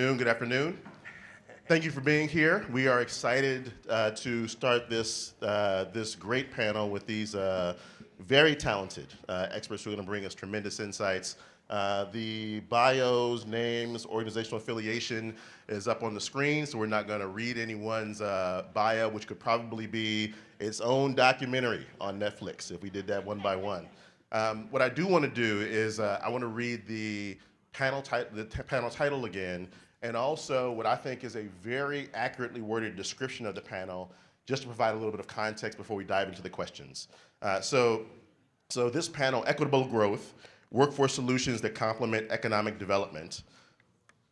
Good afternoon. Thank you for being here. We are excited to start this great panel with these very talented experts who are going to bring us tremendous insights. The bios, names, organizational affiliation is up on the screen, so we're not going to read anyone's bio, which could probably be its own documentary on Netflix if we did that one by one. What I do want to do is I want to read the panel title again, and also what I think is a very accurately worded description of the panel, just to provide a little bit of context before we dive into the questions. So this panel, Equitable Growth, Workforce Solutions that Complement Economic Development.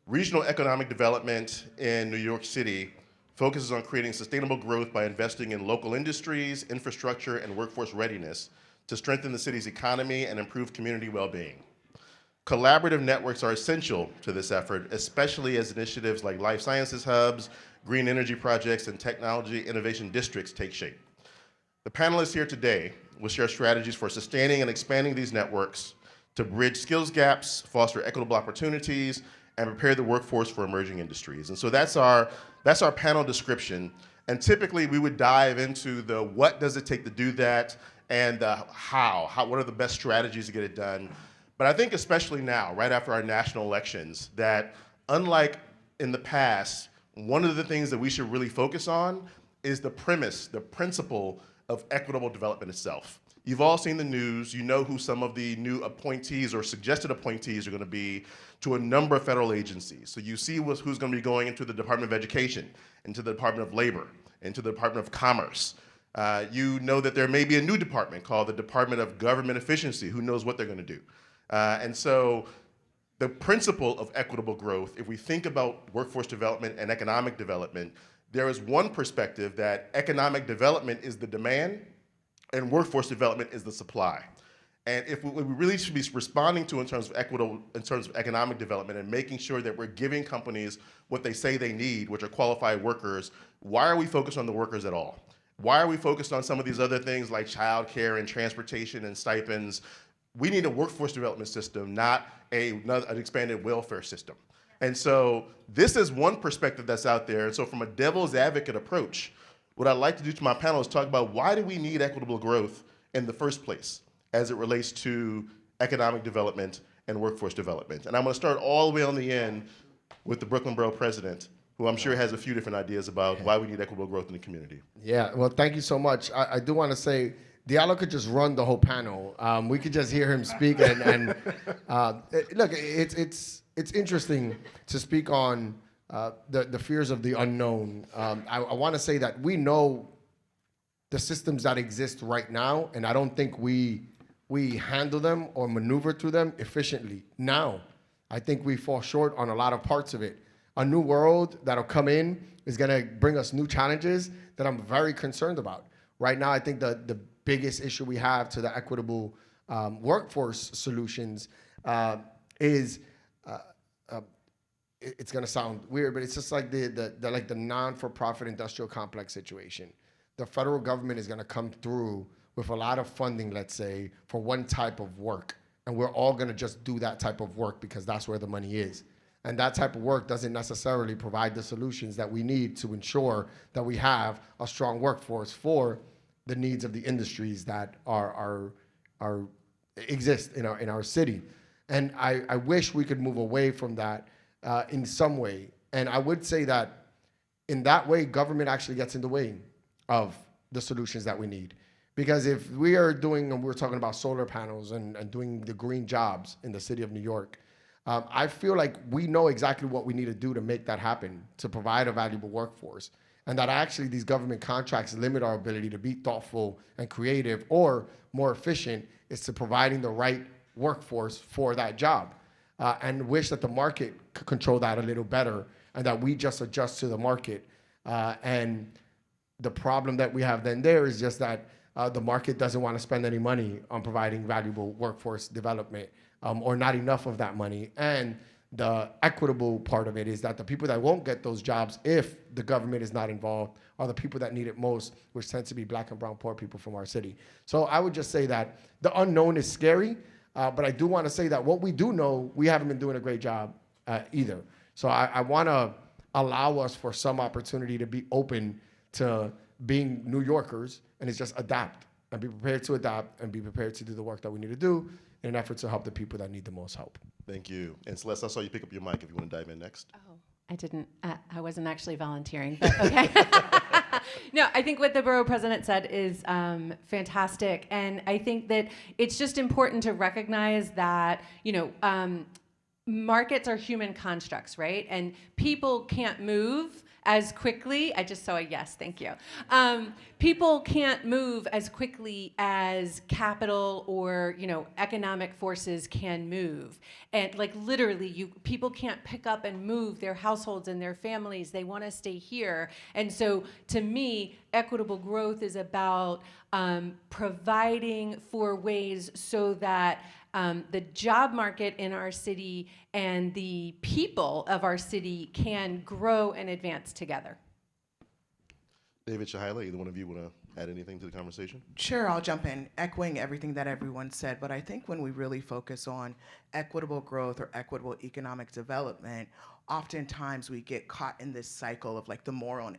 Regional economic development in New York City focuses on creating sustainable growth by investing in local industries, infrastructure, and workforce readiness to strengthen the city's economy and improve community well-being. Collaborative networks are essential to this effort, especially as initiatives like life sciences hubs, green energy projects, and technology innovation districts take shape. The panelists here today will share strategies for sustaining and expanding these networks to bridge skills gaps, foster equitable opportunities, and prepare the workforce for emerging industries. And so that's our panel description. And typically we would dive into the what does it take to do that, and what are the best strategies to get it done. But I think especially now, right after our national elections, that unlike in the past, one of the things that we should really focus on is the premise, the principle of equitable development itself. You've all seen the news. You know who some of the new appointees or suggested appointees are going to be to a number of federal agencies. So you see who's going to be going into the Department of Education, into the Department of Labor, into the Department of Commerce. You know that there may be a new department called the Department of Government Efficiency. Who knows what they're going to do? And so the principle of equitable growth, if we think about workforce development and economic development, there is one perspective that economic development is the demand and workforce development is the supply. And if we really should be responding to in terms of economic development and making sure that we're giving companies what they say they need, which are qualified workers, why are we focused on the workers at all? Why are we focused on some of these other things like childcare and transportation and stipends? We need a workforce development system, not an expanded welfare system. And so this is one perspective that's out there. And so from a devil's advocate approach, what I'd like to do to my panel is talk about why do we need equitable growth in the first place as it relates to economic development and workforce development. And I'm going to start all the way on the end with the Brooklyn Borough president, who I'm sure has a few different ideas about why we need equitable growth in the community. Yeah, well, thank you so much. I do want to say, Diallo could just run the whole panel. We could just hear him speak, and look, it's interesting to speak on the fears of the unknown. I want to say that we know the systems that exist right now, and I don't think we handle them or maneuver through them efficiently now. I think we fall short on a lot of parts of it. A new world that'll come in is going to bring us new challenges that I'm very concerned about. Right now, I think the biggest issue we have to the equitable workforce solutions is it's going to sound weird, but it's just like the non-for-profit industrial complex situation. The federal government is going to come through with a lot of funding, let's say, for one type of work, and we're all going to just do that type of work because that's where the money is. And that type of work doesn't necessarily provide the solutions that we need to ensure that we have a strong workforce for the needs of the industries that exist in our city. And I wish we could move away from that in some way. And I would say that in that way, government actually gets in the way of the solutions that we need. Because if we are doing, and we're talking about solar panels and doing the green jobs in the city of New York, I feel like we know exactly what we need to do to make that happen, to provide a valuable workforce. And that actually these government contracts limit our ability to be thoughtful and creative or more efficient is to providing the right workforce for that job. And wish that the market could control that a little better and that we just adjust to the market. And the problem that we have then there is just that the market doesn't want to spend any money on providing valuable workforce development or not enough of that money. And the equitable part of it is that the people that won't get those jobs if the government is not involved are the people that need it most, which tends to be black and brown poor people from our city. So I would just say that the unknown is scary, but I do want to say that what we do know, we haven't been doing a great job either. So I want to allow us for some opportunity to be open to being New Yorkers, and it's just adapt and be prepared to adapt and be prepared to do the work that we need to do in an effort to help the people that need the most help. Thank you. And Celeste, I saw you pick up your mic if you want to dive in next. Oh, I didn't. I wasn't actually volunteering, but okay. No, I think what the borough president said is fantastic, and I think that it's just important to recognize that, markets are human constructs, right? And people can't move as quickly. I just saw a yes, thank you. People can't move as quickly as capital or, economic forces can move. And like literally, people can't pick up and move their households and their families. They want to stay here. And so to me, equitable growth is about providing for ways so that the job market in our city and the people of our city can grow and advance together. David, Shehila, either one of you want to add anything to the conversation? Sure, I'll jump in, echoing everything that everyone said, but I think when we really focus on equitable growth or equitable economic development, oftentimes we get caught in this cycle of like the moral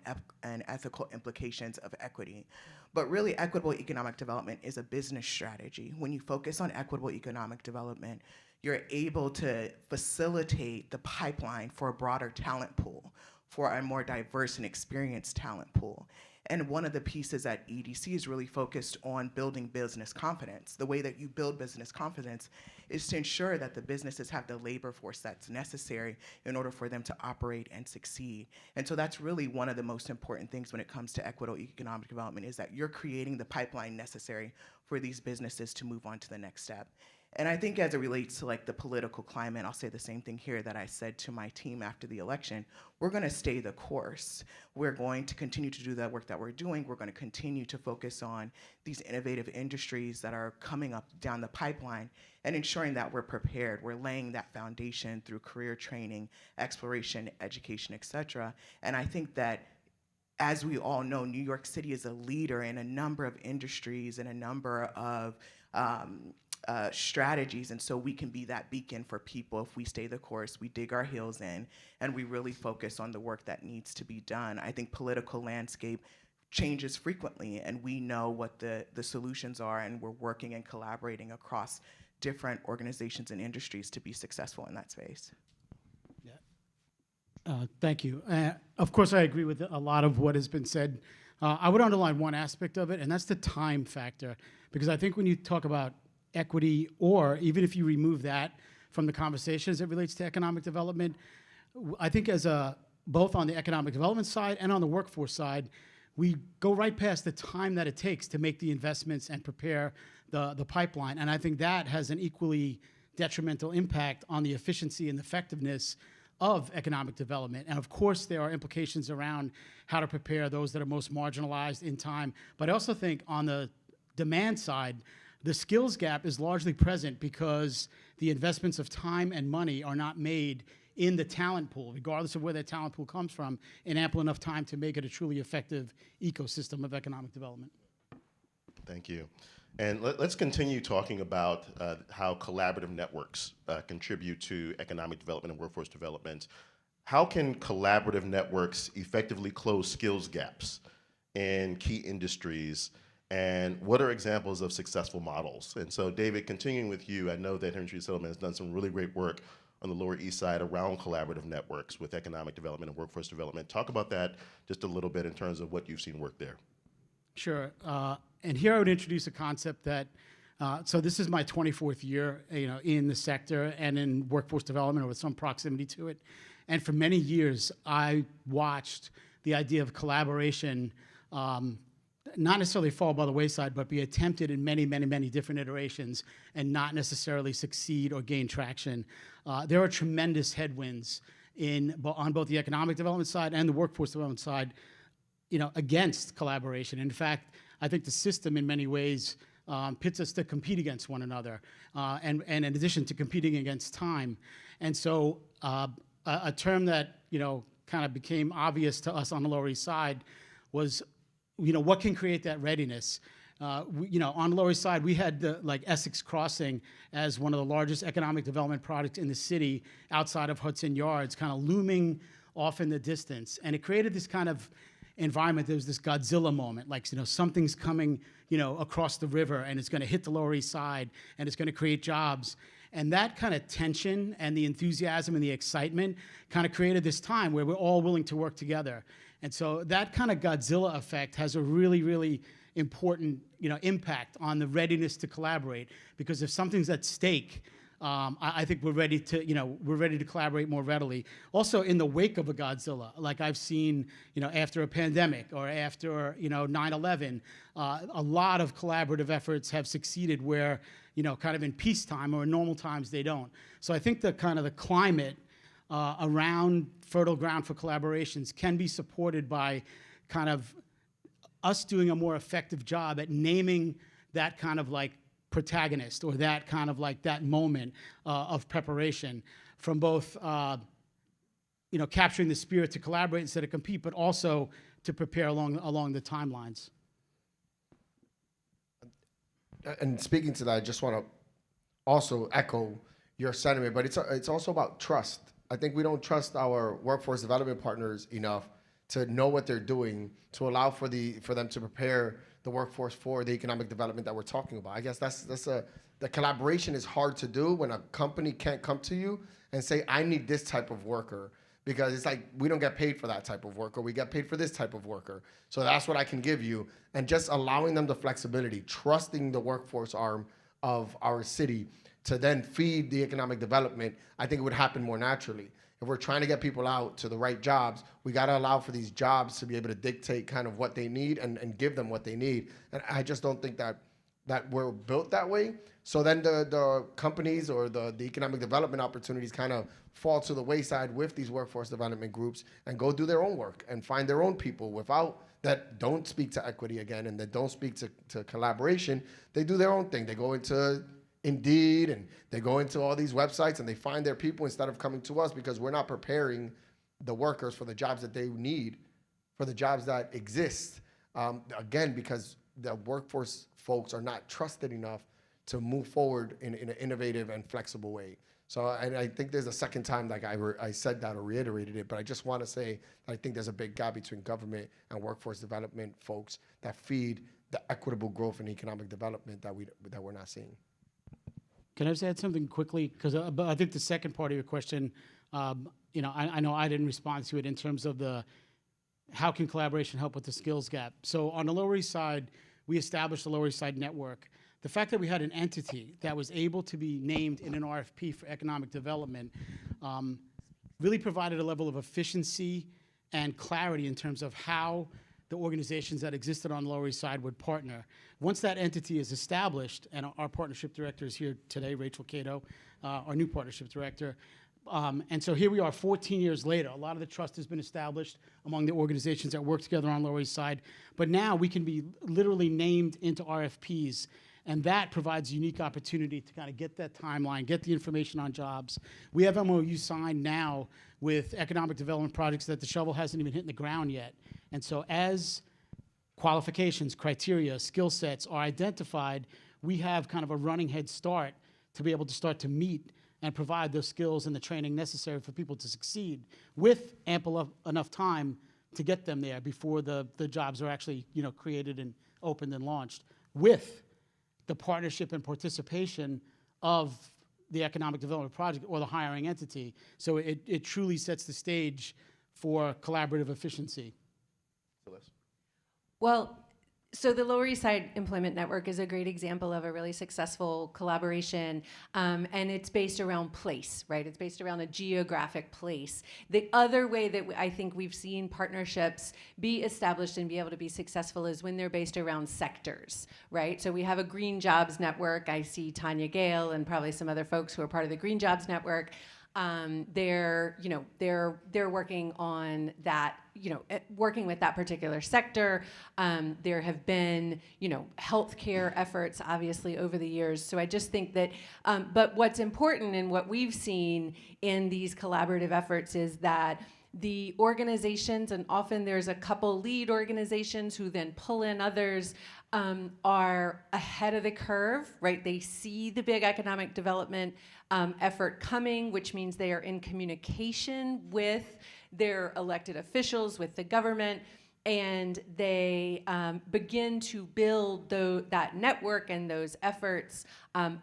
and ethical implications of equity. But really, equitable economic development is a business strategy. When you focus on equitable economic development, you're able to facilitate the pipeline for a broader talent pool, for a more diverse and experienced talent pool. And one of the pieces at EDC is really focused on building business confidence. The way that you build business confidence is to ensure that the businesses have the labor force that's necessary in order for them to operate and succeed. And so that's really one of the most important things when it comes to equitable economic development, is that you're creating the pipeline necessary for these businesses to move on to the next step. And I think as it relates to like the political climate, I'll say the same thing here that I said to my team after the election. We're going to stay the course. We're going to continue to do that work that we're doing. We're going to continue to focus on these innovative industries that are coming up down the pipeline and ensuring that we're prepared. We're laying that foundation through career training, exploration, education, et cetera. And I think that, as we all know, New York City is a leader in a number of industries and a number of strategies, and so we can be that beacon for people if we stay the course, we dig our heels in, and we really focus on the work that needs to be done. I think political landscape changes frequently, and we know what the solutions are, and we're working and collaborating across different organizations and industries to be successful in that space. Thank you. Of course, I agree with a lot of what has been said. I would underline one aspect of it, and that's the time factor, because I think when you talk about equity, or even if you remove that from the conversation as it relates to economic development, I think both on the economic development side and on the workforce side, we go right past the time that it takes to make the investments and prepare the pipeline. And I think that has an equally detrimental impact on the efficiency and effectiveness of economic development. And of course, there are implications around how to prepare those that are most marginalized in time. But I also think on the demand side, the skills gap is largely present because the investments of time and money are not made in the talent pool, regardless of where that talent pool comes from, in ample enough time to make it a truly effective ecosystem of economic development. Thank you. And let's continue talking about how collaborative networks contribute to economic development and workforce development. How can collaborative networks effectively close skills gaps in key industries? And what are examples of successful models? And so, David, continuing with you, I know that Henry Street Settlement has done some really great work on the Lower East Side around collaborative networks with economic development and workforce development. Talk about that just a little bit in terms of what you've seen work there. Sure. And here I would introduce a concept that, so this is my 24th year, in the sector and in workforce development, or with some proximity to it. And for many years, I watched the idea of collaboration not necessarily fall by the wayside, but be attempted in many, many, many different iterations and not necessarily succeed or gain traction. There are tremendous headwinds on both the economic development side and the workforce development side, against collaboration. In fact, I think the system in many ways pits us to compete against one another, and in addition to competing against time. And so a term that, kind of became obvious to us on the Lower East Side was, what can create that readiness? On the Lower East Side, we had like Essex Crossing as one of the largest economic development projects in the city outside of Hudson Yards, kind of looming off in the distance. And it created this kind of environment. There was this Godzilla moment, like, something's coming, across the river and it's going to hit the Lower East Side and it's going to create jobs. And that kind of tension and the enthusiasm and the excitement kind of created this time where we're all willing to work together. And so that kind of Godzilla effect has a really, really important, impact on the readiness to collaborate. Because if something's at stake, I think we're ready to collaborate more readily. Also, in the wake of a Godzilla, like I've seen, after a pandemic or after, 9/11, a lot of collaborative efforts have succeeded where, kind of in peacetime or in normal times they don't. So I think the climate around fertile ground for collaborations can be supported by kind of us doing a more effective job at naming that kind of like protagonist or that kind of like that moment of preparation from both capturing the spirit to collaborate instead of compete, but also to prepare along the timelines. And speaking to that, I just want to also echo your sentiment, but it's also about trust. I think we don't trust our workforce development partners enough to know what they're doing, to allow for them to prepare the workforce for the economic development that we're talking about. I guess the collaboration is hard to do when a company can't come to you and say, I need this type of worker, because it's like, we don't get paid for that type of worker. We get paid for this type of worker. So that's what I can give you. And just allowing them the flexibility, trusting the workforce arm of our city to then feed the economic development, I think it would happen more naturally. If we're trying to get people out to the right jobs, we got to allow for these jobs to be able to dictate kind of what they need and give them what they need. And I just don't think that we're built that way. So then the companies or the economic development opportunities kind of fall to the wayside with these workforce development groups and go do their own work and find their own people without that don't speak to equity again and that don't speak to collaboration. They do their own thing. They go into Indeed and they go into all these websites and they find their people instead of coming to us, because we're not preparing the workers for the jobs that they need, for the jobs that exist. Again, because the workforce folks are not trusted enough to move forward in an innovative and flexible way. So, and I think there's a second time like I said that or reiterated it, but I just want to say that I think there's a big gap between government and workforce development folks that feed the equitable growth and economic development that we're not seeing. Can I just add something quickly? Because I think the second part of your question, I know I didn't respond to it in terms of how can collaboration help with the skills gap. So on the Lower East Side, we established the Lower East Side Network. The fact that we had an entity that was able to be named in an RFP for economic development really provided a level of efficiency and clarity in terms of how the organizations that existed on the Lower East Side would partner. Once that entity is established, and our partnership director is here today, Rachel Cato, our new partnership director, and so here we are 14 years later. A lot of the trust has been established among the organizations that work together on Lower East Side, but now we can be literally named into RFPs, and that provides a unique opportunity to kind of get that timeline, get the information on jobs. We have MOU signed now with economic development projects that the shovel hasn't even hit in the ground yet. And so as qualifications, criteria, skill sets are identified, we have kind of a running head start to be able to start to meet and provide those skills and the training necessary for people to succeed with ample enough time to get them there before the jobs are actually created and opened and launched, with the partnership and participation of the economic development project or the hiring entity. So it truly sets the stage for collaborative efficiency. Celeste. Well, so the Lower East Side Employment Network is a great example of a really successful collaboration, and it's based around place, right? It's based around a geographic place. The other way that I think we've seen partnerships be established and be able to be successful is when they're based around sectors, right? So we have a Green Jobs Network. I see Tanya Gale and probably some other folks who are part of the Green Jobs Network. They're working on that, working with that particular sector. There have been, healthcare efforts obviously over the years. So I just think that, but what's important and what we've seen in these collaborative efforts is that the organizations, and often there's a couple lead organizations who then pull in others, are ahead of the curve, right? They see the big economic development effort coming, which means they are in communication with their elected officials, with the government, and they begin to build that network and those efforts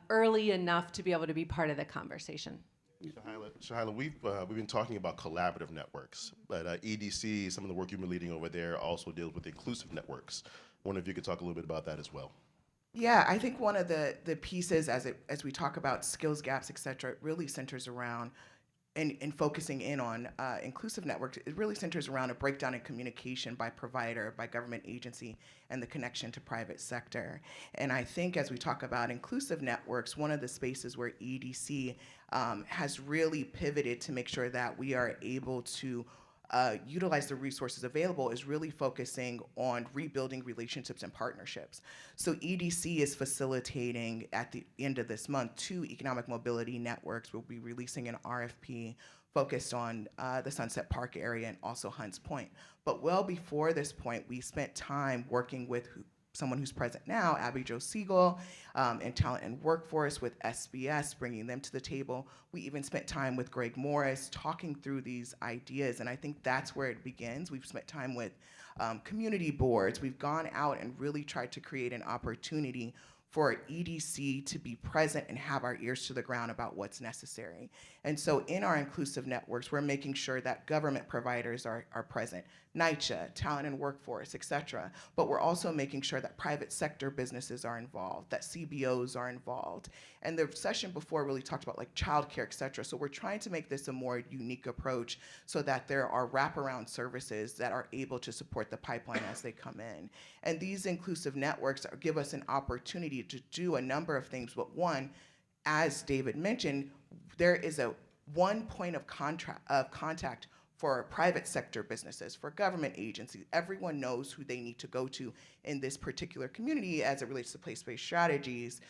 early enough to be able to be part of the conversation. Shehila, we've been talking about collaborative networks, but EDC, some of the work you've been leading over there also deals with inclusive networks. I wonder if you could talk a little bit about that as well. Yeah, I think one of the pieces as we talk about skills gaps, et cetera, it really centers around and focusing in on inclusive networks, it really centers around a breakdown in communication by provider, by government agency, and the connection to private sector. And I think as we talk about inclusive networks, one of the spaces where EDC has really pivoted to make sure that we are able to utilize the resources available is really focusing on rebuilding relationships and partnerships. So EDC is facilitating at the end of this month 2 economic mobility networks. We'll be releasing an RFP focused on the Sunset Park area and also Hunts Point. But well before this point, we spent time working with someone who's present now, Abby Jo Siegel, in Talent and Workforce with SBS, bringing them to the table. We even spent time with Greg Morris talking through these ideas, and I think that's where it begins. We've spent time with community boards. We've gone out and really tried to create an opportunity for EDC to be present and have our ears to the ground about what's necessary. And so in our inclusive networks, we're making sure that government providers are present, NYCEDC, Talent and Workforce, et cetera. But we're also making sure that private sector businesses are involved, that CBOs are involved. And the session before really talked about like childcare, et cetera. So we're trying to make this a more unique approach so that there are wraparound services that are able to support the pipeline as they come in. And these inclusive networks give us an opportunity to do a number of things, but one, as David mentioned, there is a one point of contact for private sector businesses, for government agencies. Everyone knows who they need to go to in this particular community as it relates to place-based strategies.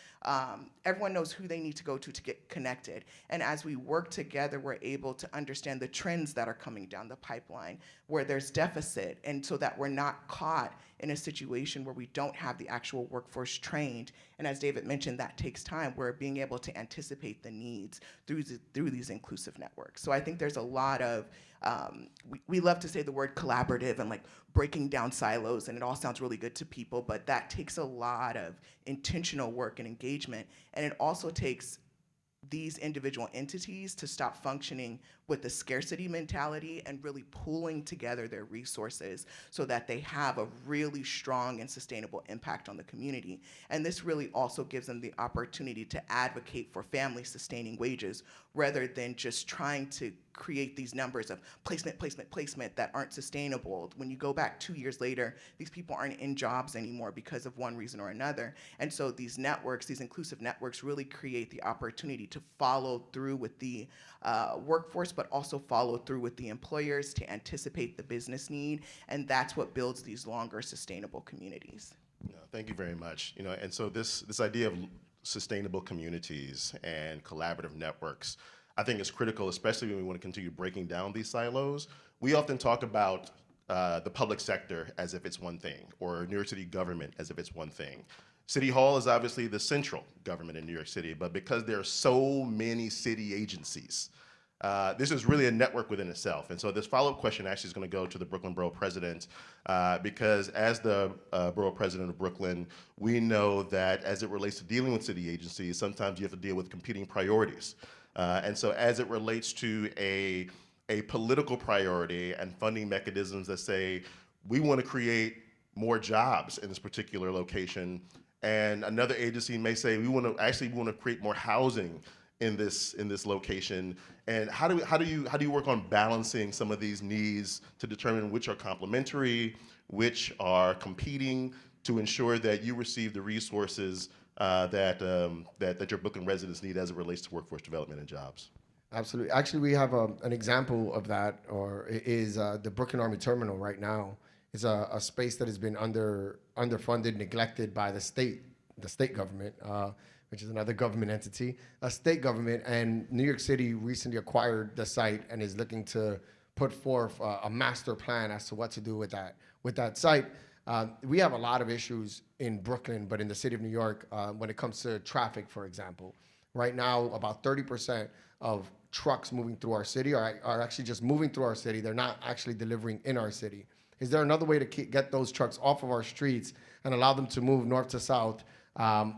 Everyone knows who they need to go to get connected. And as we work together, we're able to understand the trends that are coming down the pipeline, where there's deficit, and so that we're not caught in a situation where we don't have the actual workforce trained. And as David mentioned, that takes time. We're being able to anticipate the needs through these inclusive networks. So I think there's a lot of, we love to say the word collaborative and like breaking down silos, and it all sounds really good to people, but that takes a lot of intentional work and engagement. And it also takes these individual entities to stop functioning with the scarcity mentality and really pooling together their resources so that they have a really strong and sustainable impact on the community. And this really also gives them the opportunity to advocate for family sustaining wages rather than just trying to create these numbers of placement that aren't sustainable. When you go back 2 years later, these people aren't in jobs anymore because of one reason or another. And so these networks, these inclusive networks, really create the opportunity to follow through with the workforce, but also follow through with the employers to anticipate the business need. And that's what builds these longer sustainable communities. No, thank you very much. And so this idea of sustainable communities and collaborative networks, I think is critical, especially when we want to continue breaking down these silos. We often talk about the public sector as if it's one thing, or New York City government as if it's one thing. City Hall is obviously the central government in New York City, but because there are so many city agencies, this is really a network within itself. And so this follow-up question actually is going to go to the Brooklyn Borough President, because as the Borough President of Brooklyn, we know that as it relates to dealing with city agencies, sometimes you have to deal with competing priorities. And so as it relates to a political priority and funding mechanisms that say, we want to create more jobs in this particular location, and another agency may say, we want to create more housing in this location. And how do you work on balancing some of these needs to determine which are complementary, which are competing, to ensure that you receive the resources that your Brooklyn residents need as it relates to workforce development and jobs? Absolutely. Actually, we have an example of that, or is the Brooklyn Army Terminal right now. It's a space that has been underfunded, neglected by the state government, which is another government entity, a state government. And New York City recently acquired the site and is looking to put forth a master plan as to what to do with that site. We have a lot of issues in Brooklyn, but in the city of New York, when it comes to traffic, for example. Right now, about 30% of trucks moving through our city are actually just moving through our city. They're not actually delivering in our city. Is there another way to get those trucks off of our streets and allow them to move north to south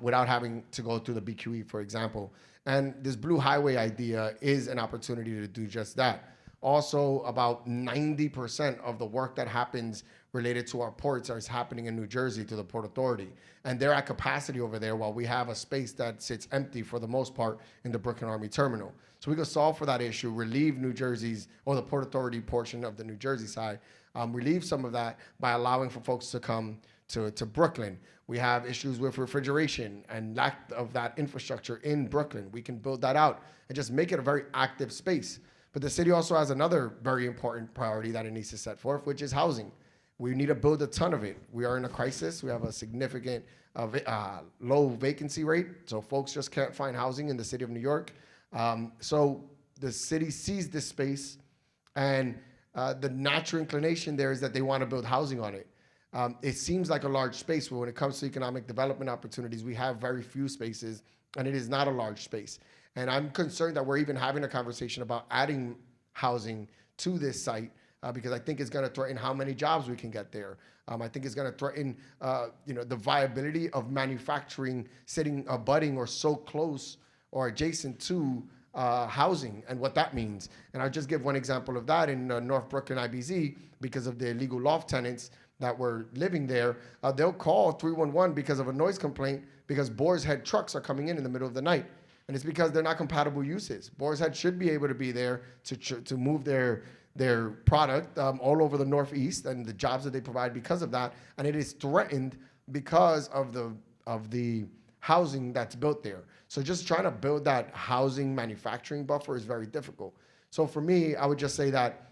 without having to go through the BQE, for example? And this Blue Highway idea is an opportunity to do just that. Also, about 90% of the work that happens related to our ports is happening in New Jersey to the Port Authority. And they're at capacity over there while we have a space that sits empty for the most part in the Brooklyn Army Terminal. So we can solve for that issue, relieve New Jersey's, or the Port Authority portion of the New Jersey side, relieve some of that by allowing for folks to come to Brooklyn. We have issues with refrigeration and lack of that infrastructure in Brooklyn. We can build that out and just make it a very active space. But the city also has another very important priority that it needs to set forth, which is housing. We need to build a ton of it. We are in a crisis. We have a significant low vacancy rate, so folks just can't find housing in the city of New York. So the city sees this space, and the natural inclination there is that they want to build housing on it. It seems like a large space, but when it comes to economic development opportunities, we have very few spaces, and it is not a large space. And I'm concerned that we're even having a conversation about adding housing to this site because I think it's going to threaten how many jobs we can get there. I think it's going to threaten, the viability of manufacturing sitting, abutting, or so close or adjacent to housing and what that means. And I'll just give one example of that in North Brooklyn IBZ because of the illegal loft tenants that were living there. They'll call 311 because of a noise complaint because Boar's Head trucks are coming in the middle of the night. And it's because they're not compatible uses. Boar's Head should be able to be there to move their product all over the Northeast and the jobs that they provide because of that. And it is threatened because of the housing that's built there. So just trying to build that housing manufacturing buffer is very difficult. So for me, I would just say that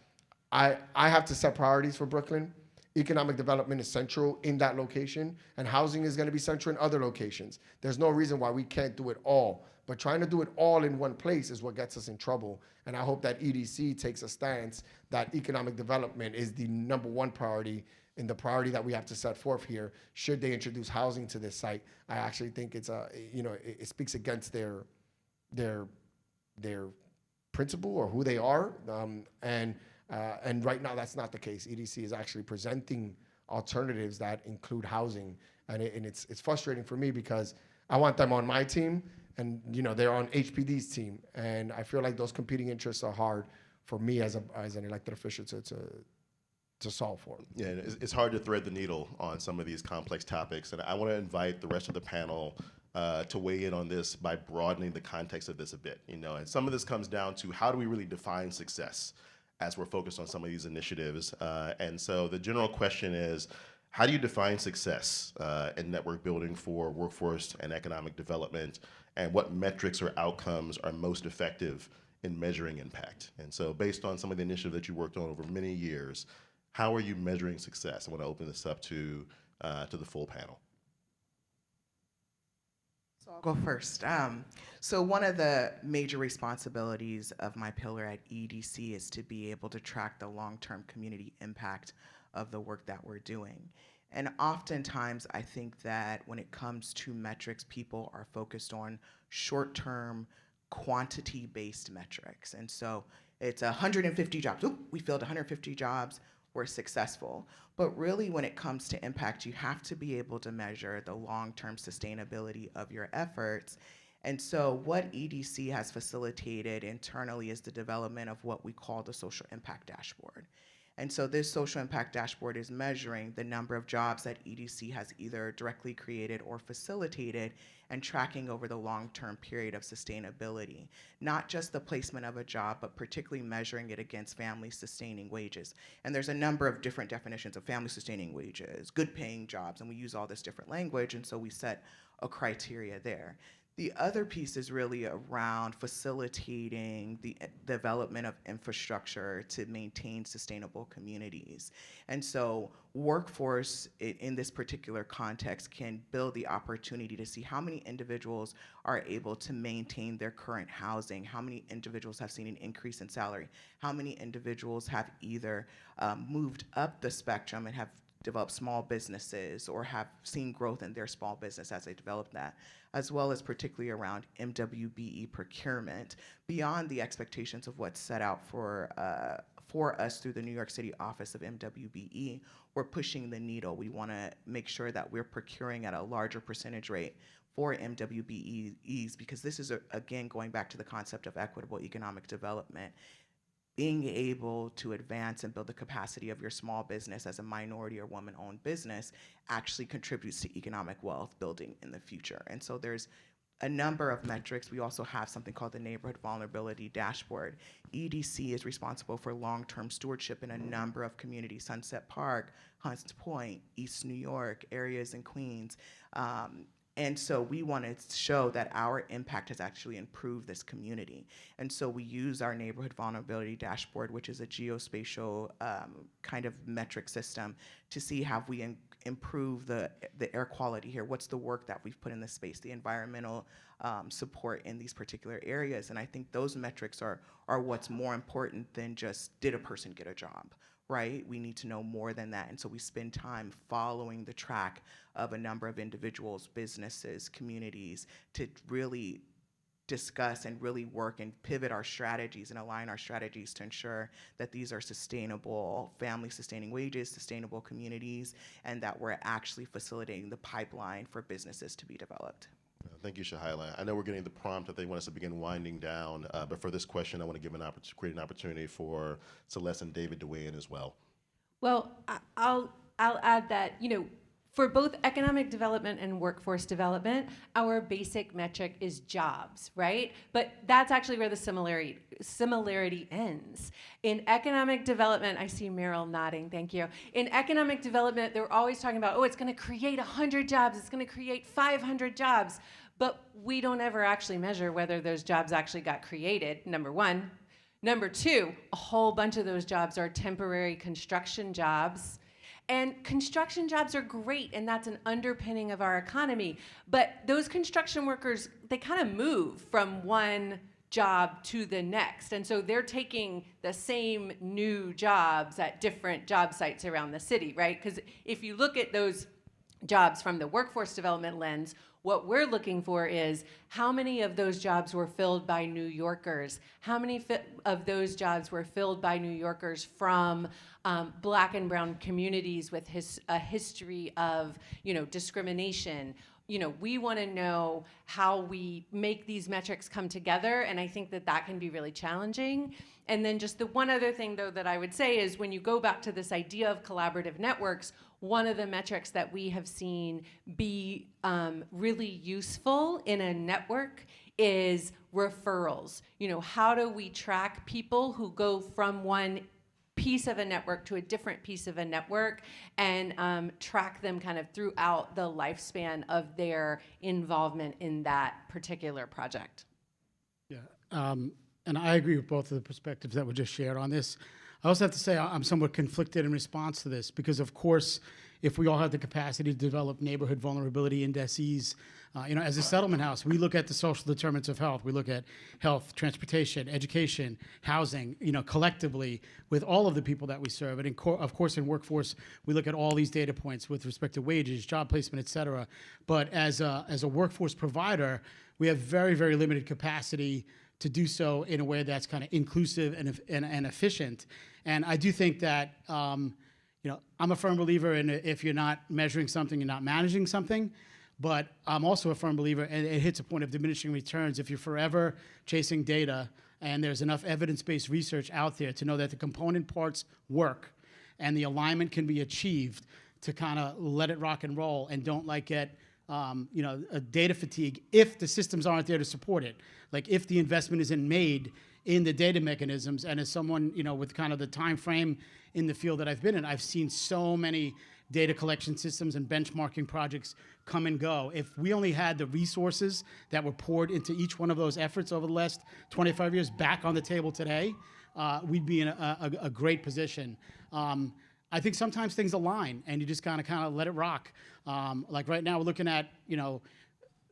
I have to set priorities for Brooklyn. Economic development is central in that location, and housing is going to be central in other locations. There's no reason why we can't do it all. But trying to do it all in one place is what gets us in trouble. And I hope that EDC takes a stance that economic development is the #1 priority and the priority that we have to set forth here. Should they introduce housing to this site, I actually think it's it speaks against their principle or who they are. And right now that's not the case. EDC is actually presenting alternatives that include housing, and it's frustrating for me because I want them on my team. And they're on HPD's team, and I feel like those competing interests are hard for me as an elected official to solve for. Yeah, it's hard to thread the needle on some of these complex topics, and I want to invite the rest of the panel to weigh in on this by broadening the context of this a bit. And some of this comes down to how do we really define success as we're focused on some of these initiatives, and so the general question is, how do you define success in network building for workforce and economic development? And what metrics or outcomes are most effective in measuring impact? And so based on some of the initiatives that you worked on over many years, how are you measuring success? I want to open this up to the full panel. So I'll go first. So one of the major responsibilities of my pillar at EDC is to be able to track the long-term community impact of the work that we're doing. And oftentimes, I think that when it comes to metrics, people are focused on short-term, quantity-based metrics. And so it's 150 jobs. Ooh, we filled 150 jobs. We're successful. But really, when it comes to impact, you have to be able to measure the long-term sustainability of your efforts. And so what EDC has facilitated internally is the development of what we call the social impact dashboard. And so this social impact dashboard is measuring the number of jobs that EDC has either directly created or facilitated and tracking over the long-term period of sustainability. Not just the placement of a job, but particularly measuring it against family-sustaining wages. And there's a number of different definitions of family-sustaining wages, good-paying jobs, and we use all this different language, and so we set a criteria there. The other piece is really around facilitating the development of infrastructure to maintain sustainable communities. And so workforce in this particular context can build the opportunity to see how many individuals are able to maintain their current housing, how many individuals have seen an increase in salary, how many individuals have either moved up the spectrum and have develop small businesses or have seen growth in their small business as they develop that, as well as particularly around MWBE procurement, beyond the expectations of what's set out for us through the New York City office of MWBE. We're pushing the needle. We want to make sure that we're procuring at a larger percentage rate for MWBEs, because this is, again, going back to the concept of equitable economic development. Being able to advance and build the capacity of your small business as a minority or woman-owned business actually contributes to economic wealth building in the future. And so there's a number of metrics. We also have something called the Neighborhood Vulnerability Dashboard. EDC is responsible for long-term stewardship in a number of communities: Sunset Park, Hunts Point, East New York, areas in Queens. And so we wanted to show that our impact has actually improved this community. And so we use our Neighborhood Vulnerability Dashboard, which is a geospatial kind of metric system, to see how we improve the air quality here. What's the work that we've put in the space, the environmental support in these particular areas. And I think those metrics are what's more important than just, did a person get a job? Right? We need to know more than that. And so we spend time following the track of a number of individuals, businesses, communities, to really discuss and really work and pivot our strategies and align our strategies to ensure that these are sustainable, family-sustaining wages, sustainable communities, and that we're actually facilitating the pipeline for businesses to be developed. Thank you, Shehila. I know we're getting the prompt that they want us to begin winding down, but for this question, I want to give create an opportunity for Celeste and David to weigh in as well. Well, I'll add that, for both economic development and workforce development, our basic metric is jobs, right? But that's actually where the similarity ends. In economic development, I see Meryl nodding, thank you. In economic development, they're always talking about, it's gonna create 100 jobs, it's gonna create 500 jobs, but we don't ever actually measure whether those jobs actually got created, number one. Number two, a whole bunch of those jobs are temporary construction jobs. And construction jobs are great, and that's an underpinning of our economy. But those construction workers, they kind of move from one job to the next. And so they're taking the same new jobs at different job sites around the city, right? Because if you look at those jobs from the workforce development lens, what we're looking for is how many of those jobs were filled by New Yorkers? How many of those jobs were filled by New Yorkers from Black and brown communities with a history of, discrimination? We want to know how we make these metrics come together, and I think that can be really challenging. And then just the one other thing, though, that I would say is when you go back to this idea of collaborative networks, one of the metrics that we have seen be really useful in a network is referrals. How do we track people who go from one piece of a network to a different piece of a network and track them kind of throughout the lifespan of their involvement in that particular project? Yeah, and I agree with both of the perspectives that were just shared on this. I also have to say I'm somewhat conflicted in response to this because, of course, if we all have the capacity to develop neighborhood vulnerability indices, as a settlement house, we look at the social determinants of health. We look at health, transportation, education, housing, collectively with all of the people that we serve. And of course, in workforce, we look at all these data points with respect to wages, job placement, et cetera. But as a workforce provider, we have very, very limited capacity to do so in a way that's kind of inclusive and efficient. And I do think that, I'm a firm believer in if you're not measuring something, you're not managing something. But I'm also a firm believer, and it hits a point of diminishing returns. If you're forever chasing data and there's enough evidence-based research out there to know that the component parts work and the alignment can be achieved to kind of let it rock and roll and don't get a data fatigue if the systems aren't there to support it. Like if the investment isn't made in the data mechanisms, and as someone, with kind of the time frame in the field that I've been in, I've seen so many data collection systems and benchmarking projects come and go. If we only had the resources that were poured into each one of those efforts over the last 25 years back on the table today, we'd be in a great position. I think sometimes things align and you just kind of let it rock. Like right now we're looking at,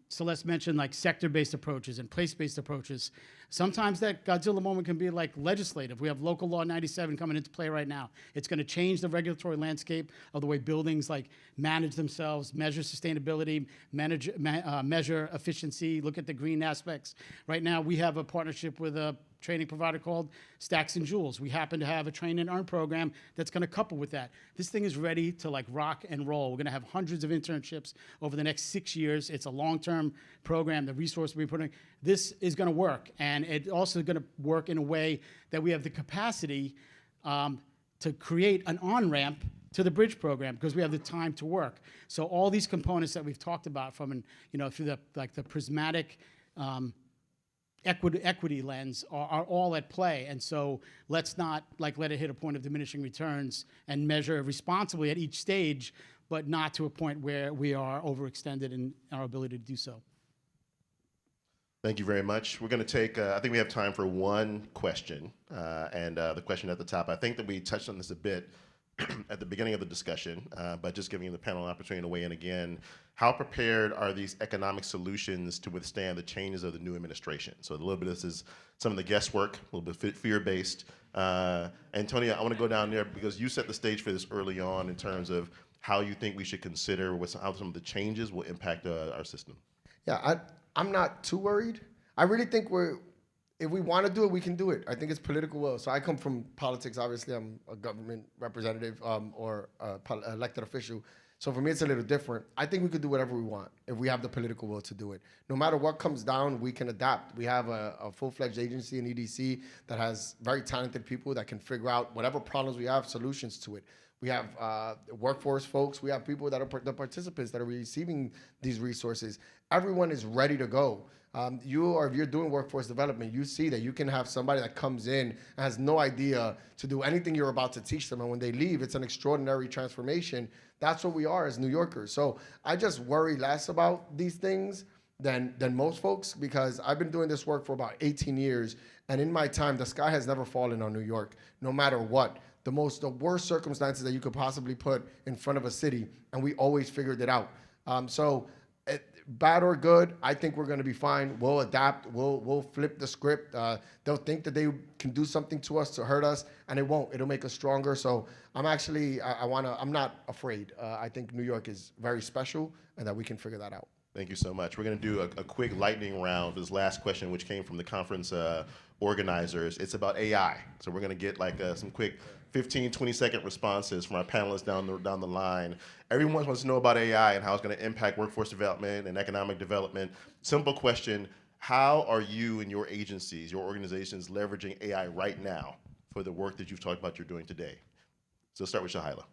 Celeste mentioned like sector-based approaches and place-based approaches. Sometimes that Godzilla moment can be like legislative. We have local law 97 coming into play right now. It's going to change the regulatory landscape of the way buildings like manage themselves, measure sustainability, measure efficiency, look at the green aspects. Right now, we have a partnership with a training provider called Stacks and Jewels. We happen to have a train and earn program that's going to couple with that. This thing is ready to like rock and roll. We're going to have hundreds of internships over the next 6 years. It's a long-term program. The resource we're putting, this is going to work, and it's also going to work in a way that we have the capacity to create an on-ramp to the bridge program because we have the time to work. So all these components that we've talked about from through the prismatic equity lens are all at play. And so let's not like let it hit a point of diminishing returns and measure responsibly at each stage, but not to a point where we are overextended in our ability to do so. Thank you very much. We're going to take, I think we have time for one question. And the question at the top, I think that we touched on this a bit at the beginning of the discussion, but just giving the panel an opportunity to weigh in again. How prepared are these economic solutions to withstand the changes of the new administration? So a little bit of this is some of the guesswork, a little bit fear-based. Antonio, I want to go down there because you set the stage for this early on in terms of how you think we should consider how some of the changes will impact our system. Yeah, I'm not too worried. I really think if we want to do it, we can do it. I think it's political will. So I come from politics. Obviously, I'm a government representative or elected official. So for me, it's a little different. I think we could do whatever we want if we have the political will to do it. No matter what comes down, we can adapt. We have a full-fledged agency in EDC that has very talented people that can figure out whatever problems we have, solutions to it. We have workforce folks. We have people that are the participants that are receiving these resources. Everyone is ready to go. If you're doing workforce development, you see that you can have somebody that comes in and has no idea to do anything you're about to teach them. And when they leave, it's an extraordinary transformation. That's what we are as New Yorkers. So I just worry less about these things than most folks because I've been doing this work for about 18 years. And in my time, the sky has never fallen on New York, no matter what. The worst circumstances that you could possibly put in front of a city, and we always figured it out. Bad or good, I think we're going to be fine. We'll adapt. We'll flip the script. They'll think that they can do something to us to hurt us, and it won't. It'll make us stronger. So I'm actually, I'm not afraid. I think New York is very special, and that we can figure that out. Thank you so much. We're going to do a quick lightning round. This last question, which came from the conference organizers, it's about AI. So we're going to get like some quick 15, 20-second responses from our panelists down the line. Everyone wants to know about AI and how it's going to impact workforce development and economic development. Simple question, how are you and your agencies, your organizations leveraging AI right now for the work that you've talked about you're doing today? So let's start with Shehila.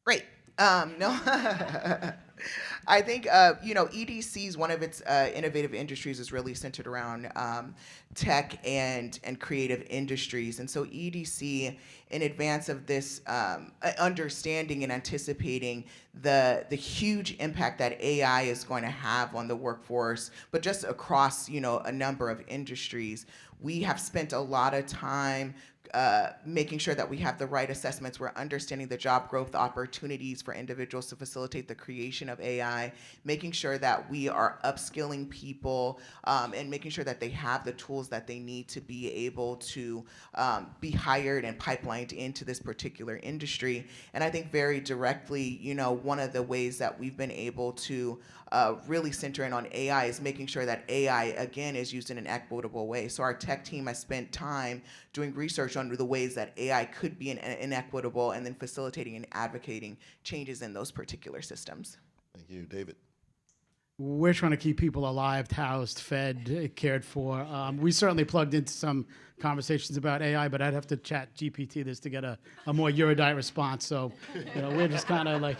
Great. I think, EDC's one of its innovative industries is really centered around tech and creative industries. And so EDC, in advance of this understanding and anticipating the huge impact that AI is going to have on the workforce, but just across, a number of industries, we have spent a lot of time making sure that we have the right assessments. We're understanding the job growth opportunities for individuals to facilitate the creation of AI, making sure that we are upskilling people and making sure that they have the tools that they need to be able to be hired and pipelined into this particular industry. And I think very directly, one of the ways that we've been able to really center in on AI is making sure that AI, again, is used in an equitable way. So our tech team has spent time doing research on the ways that AI could be inequitable and then facilitating and advocating changes in those particular systems. Thank you. David. We're trying to keep people alive, housed, fed, cared for. We certainly plugged into some conversations about AI, but I'd have to chat GPT this to get a more erudite response. So, we're just kind of like,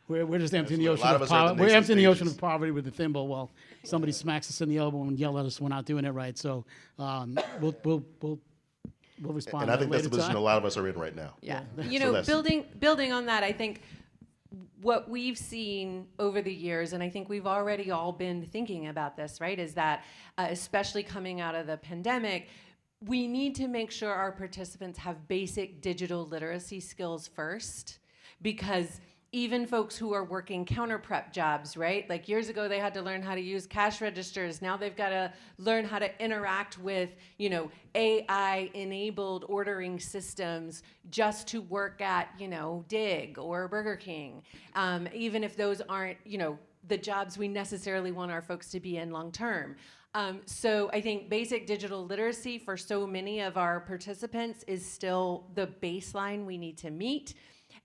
we're just emptying the ocean of poverty. We're emptying the ocean of poverty with a thimble while somebody smacks us in the elbow and yell at us we're not doing it right. So we'll respond. And I think that's the position a lot of us are in right now. Yeah. Building on that, I think what we've seen over the years, and I think we've already all been thinking about this, right, is that especially coming out of the pandemic, we need to make sure our participants have basic digital literacy skills first, because even folks who are working counter prep jobs, right? Like years ago, they had to learn how to use cash registers. Now they've got to learn how to interact with, AI-enabled ordering systems just to work at, Dig or Burger King, even if those aren't, the jobs we necessarily want our folks to be in long term. So I think basic digital literacy for so many of our participants is still the baseline we need to meet.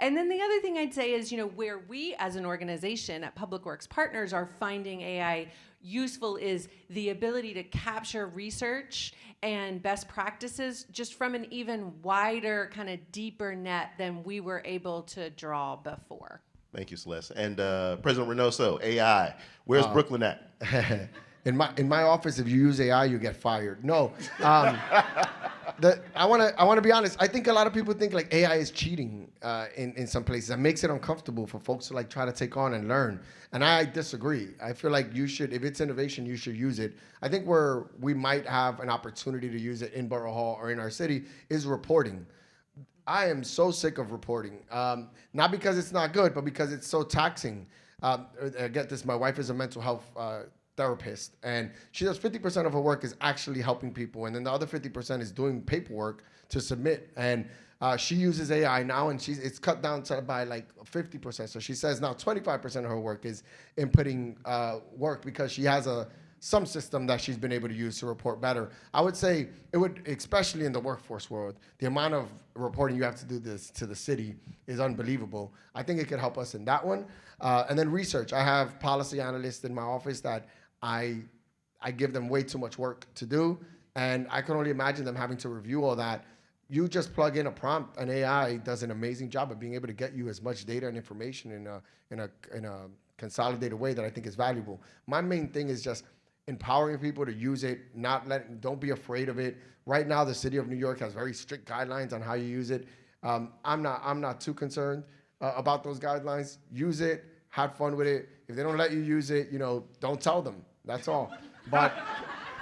And then the other thing I'd say is, where we as an organization at Public Works Partners are finding AI useful is the ability to capture research and best practices just from an even wider, kind of deeper net than we were able to draw before. Thank you, Celeste. And President Reynoso, AI, where's Brooklyn at? In my office, if you use AI, you get fired. No. I want to be honest. I think a lot of people think like AI is cheating in some places. It makes it uncomfortable for folks to like try to take on and learn. And I disagree. I feel like you should, if it's innovation, you should use it. I think where we might have an opportunity to use it in Borough Hall or in our city is reporting. I am so sick of reporting. Not because it's not good, but because it's so taxing. I get this. My wife is a mental health therapist, and she does 50% of her work is actually helping people, and then the other 50% is doing paperwork to submit. And she uses AI now, and it's cut down by like 50%. So she says now 25% of her work is inputting work because she has some system that she's been able to use to report better. I would say it would, especially in the workforce world, the amount of reporting you have to do this to the city is unbelievable. I think it could help us in that one. And then research. I have policy analysts in my office that I give them way too much work to do, and I can only imagine them having to review all that. You just plug in a prompt, and AI does an amazing job of being able to get you as much data and information in a consolidated way that I think is valuable. My main thing is just empowering people to use it, don't be afraid of it. Right now, the city of New York has very strict guidelines on how you use it. I'm not too concerned about those guidelines. Use it, have fun with it. If they don't let you use it, don't tell them. That's all. But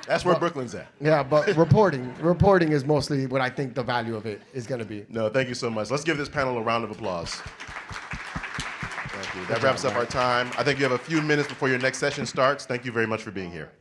that's where Brooklyn's at. Yeah, but reporting is mostly what I think the value of it is going to be. No, thank you so much. Let's give this panel a round of applause. Thank you. That wraps up our time. I think you have a few minutes before your next session starts. Thank you very much for being here.